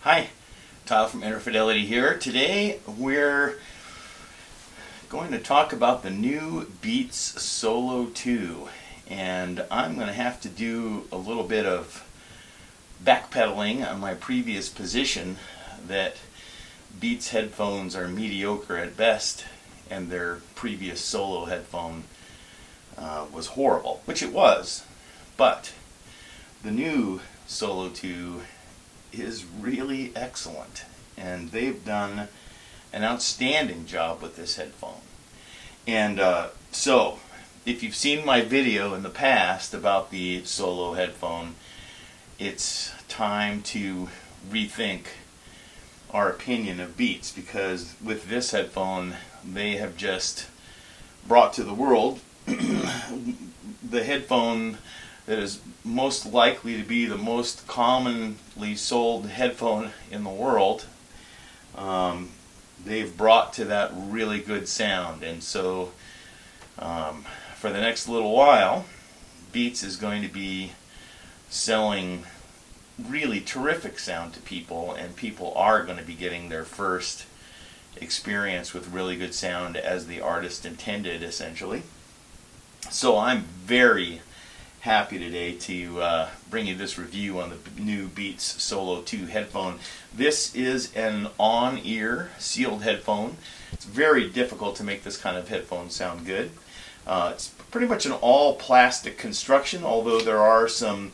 Hi, Tyler from Interfidelity here. Today we're going to talk about the new Beats Solo 2, and I'm going to have to do a little bit of backpedaling on my previous position that Beats headphones are mediocre at best and their previous Solo headphone was horrible, which it was, but the new Solo 2 is really excellent, and they've done an outstanding job with this headphone. And so if you've seen my video in the past about the Solo headphone, it's time to rethink our opinion of Beats, because with this headphone they have just brought to the world the headphone that is most likely to be the most commonly sold headphone in the world. They've brought to that really good sound, and so for the next little while Beats is going to be selling really terrific sound to people, and people are going to be getting their first experience with really good sound as the artist intended, essentially. So I'm very happy today to bring you this review on the new Beats Solo 2 headphone. This is an on-ear sealed headphone. It's very difficult to make this kind of headphone sound good. It's pretty much an all-plastic construction, although there are some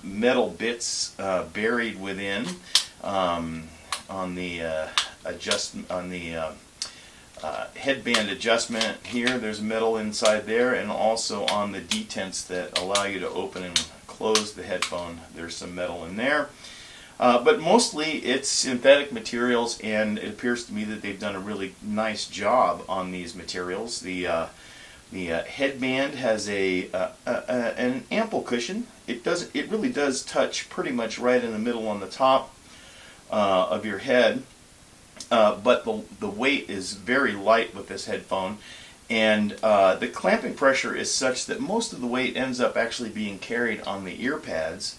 metal bits buried within on the headband adjustment here. There's metal inside there, and also on the detents that allow you to open and close the headphone, there's some metal in there. But mostly it's synthetic materials, and it appears to me that they've done a really nice job on these materials. The headband has an ample cushion. It really does touch pretty much right in the middle on the top of your head. But the weight is very light with this headphone, and the clamping pressure is such that most of the weight ends up actually being carried on the ear pads.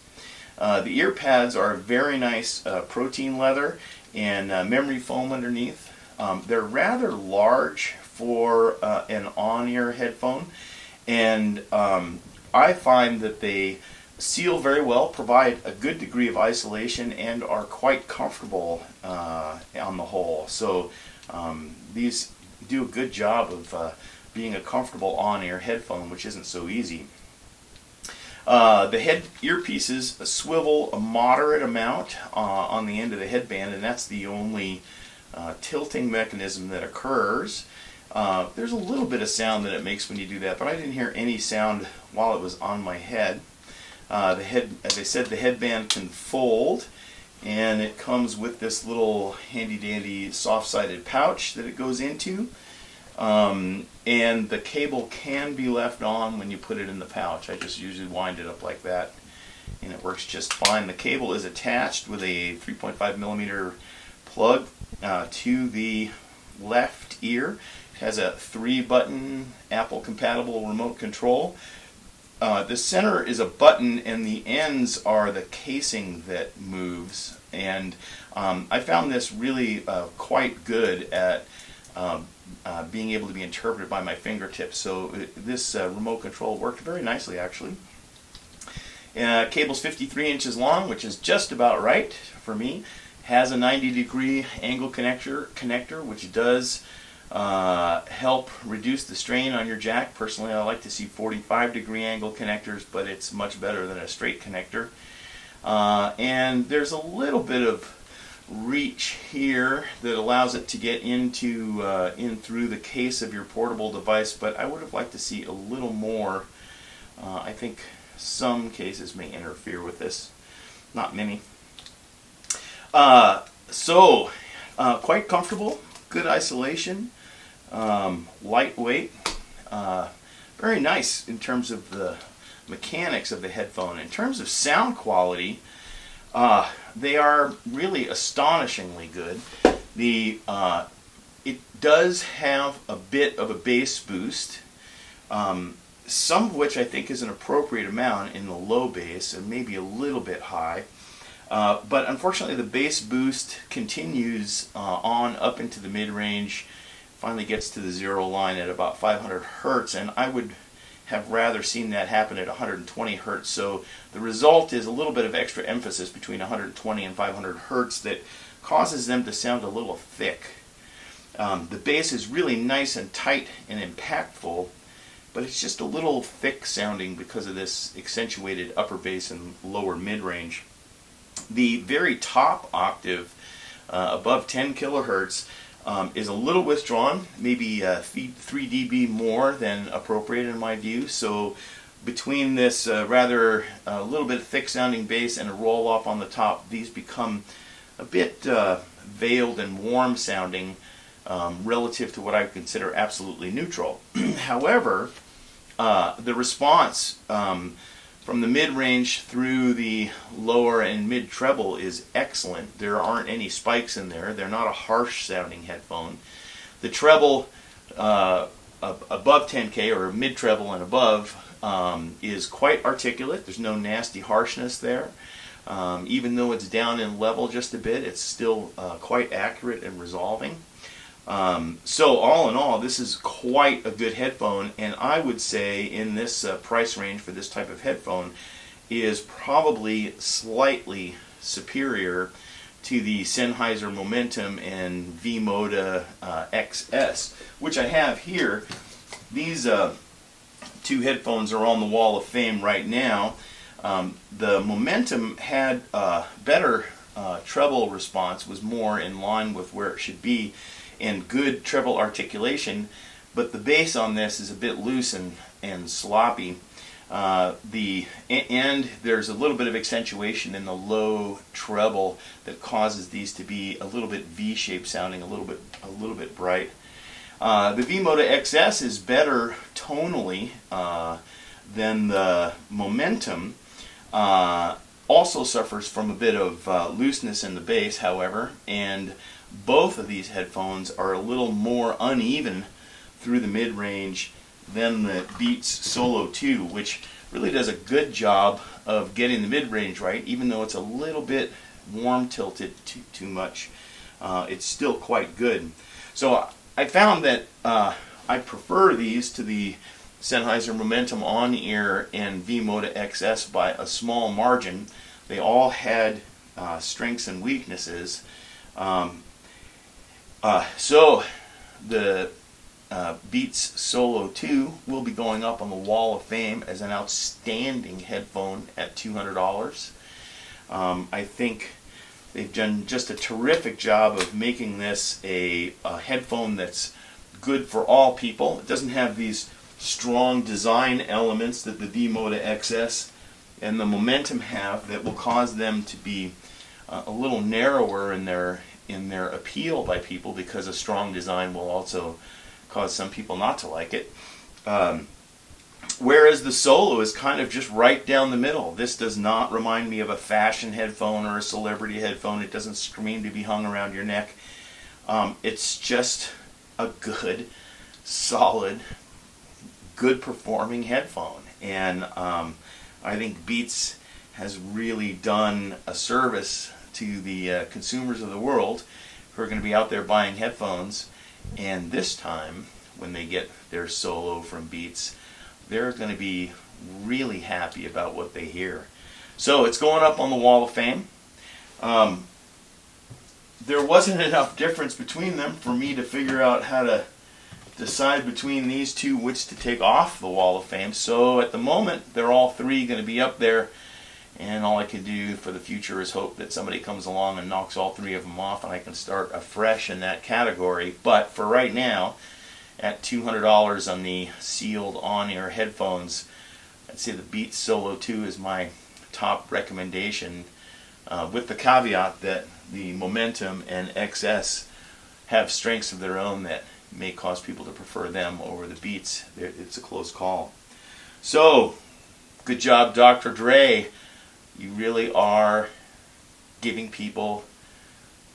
The ear pads are very nice protein leather and memory foam underneath. They're rather large for an on-ear headphone, and I find that they seal very well, provide a good degree of isolation, and are quite comfortable on the whole. So these do a good job of being a comfortable on-ear headphone, which isn't so easy. The head earpieces swivel a moderate amount on the end of the headband, and that's the only tilting mechanism that occurs. There's a little bit of sound that it makes when you do that, but I didn't hear any sound while it was on my head. As I said, the headband can fold, and it comes with this little handy-dandy soft-sided pouch that it goes into. And the cable can be left on when you put it in the pouch. I just usually wind it up like that, and it works just fine. The cable is attached with a 3.5 millimeter plug to the left ear. It has a 3-button Apple-compatible remote control. The center is a button, and the ends are the casing that moves, and I found this really quite good at being able to be interpreted by my fingertips. So this remote control worked very nicely, actually. Cable's 53 inches long, which is just about right for me. Has a 90-degree angle connector, which does help reduce the strain on your jack. Personally, I like to see 45-degree angle connectors, but it's much better than a straight connector. And there's a little bit of reach here that allows it to get into in through the case of your portable device, but I would have liked to see a little more. I think some cases may interfere with this, not many. Quite comfortable, good isolation, lightweight, very nice in terms of the mechanics of the headphone. In terms of sound quality, they are really astonishingly good. It does have a bit of a bass boost, some of which I think is an appropriate amount in the low bass, and maybe a little bit high. But unfortunately, the bass boost continues on up into the mid-range, finally gets to the zero line at about 500 hertz, and I would have rather seen that happen at 120 hertz. So the result is a little bit of extra emphasis between 120 and 500 hertz that causes them to sound a little thick. The bass is really nice and tight and impactful, but it's just a little thick sounding because of this accentuated upper bass and lower mid-range. The very top octave, above 10 kilohertz, is a little withdrawn, maybe 3 dB more than appropriate in my view. So between this rather a little bit thick sounding bass and a roll off on the top, these become a bit veiled and warm sounding relative to what I consider absolutely neutral. However, the response from the mid-range through the lower and mid-treble is excellent. There aren't any spikes in there. They're not a harsh sounding headphone. The treble above 10K or mid-treble and above is quite articulate. There's no nasty harshness there. Even though it's down in level just a bit, it's still quite accurate and resolving. So all in all, this is quite a good headphone, and I would say in this price range for this type of headphone is probably slightly superior to the Sennheiser Momentum and V-Moda XS, which I have here. These two headphones are on the Wall of Fame right now. The Momentum had better treble response, was more in line with where it should be, and good treble articulation, but the bass on this is a bit loose and sloppy. And there's a little bit of accentuation in the low treble that causes these to be a little bit V-shaped sounding, a little bit bright. The V-Moda XS is better tonally than the Momentum. Also suffers from a bit of looseness in the bass, however, and both of these headphones are a little more uneven through the mid-range than the Beats Solo 2, which really does a good job of getting the mid-range right, even though it's a little bit warm tilted too much. It's still quite good. So I found that I prefer these to the Sennheiser Momentum On-Ear and V-Moda XS by a small margin. They all had strengths and weaknesses. So the Beats Solo 2 will be going up on the Wall of Fame as an outstanding headphone at $200. I think they've done just a terrific job of making this a headphone that's good for all people. It doesn't have these strong design elements that the V-Moda XS and the Momentum have that will cause them to be a little narrower in their appeal by people, because a strong design will also cause some people not to like it. Whereas the Solo is kind of just right down the middle. This does not remind me of a fashion headphone or a celebrity headphone. It doesn't scream to be hung around your neck. It's just a good, solid, good performing headphone. And I think Beats has really done a service to the consumers of the world who are going to be out there buying headphones, and this time when they get their Solo from Beats, they're going to be really happy about what they hear. So it's going up on the Wall of Fame. There wasn't enough difference between them for me to figure out how to decide between these two which to take off the Wall of Fame. So at the moment, they're all three going to be up there, and all I can do for the future is hope that somebody comes along and knocks all three of them off and I can start afresh in that category. But for right now, at $200 on the sealed on-ear headphones, I'd say the Beats Solo 2 is my top recommendation, with the caveat that the Momentum and XS have strengths of their own that may cause people to prefer them over the Beats. It's a close call. So, good job, Dr. Dre. You really are giving people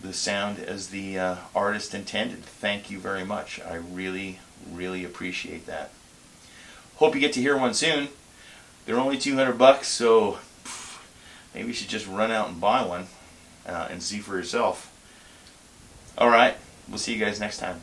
the sound as the artist intended. Thank you very much. I really, really appreciate that. Hope you get to hear one soon. They're only $200, so maybe you should just run out and buy one and see for yourself. Alright, we'll see you guys next time.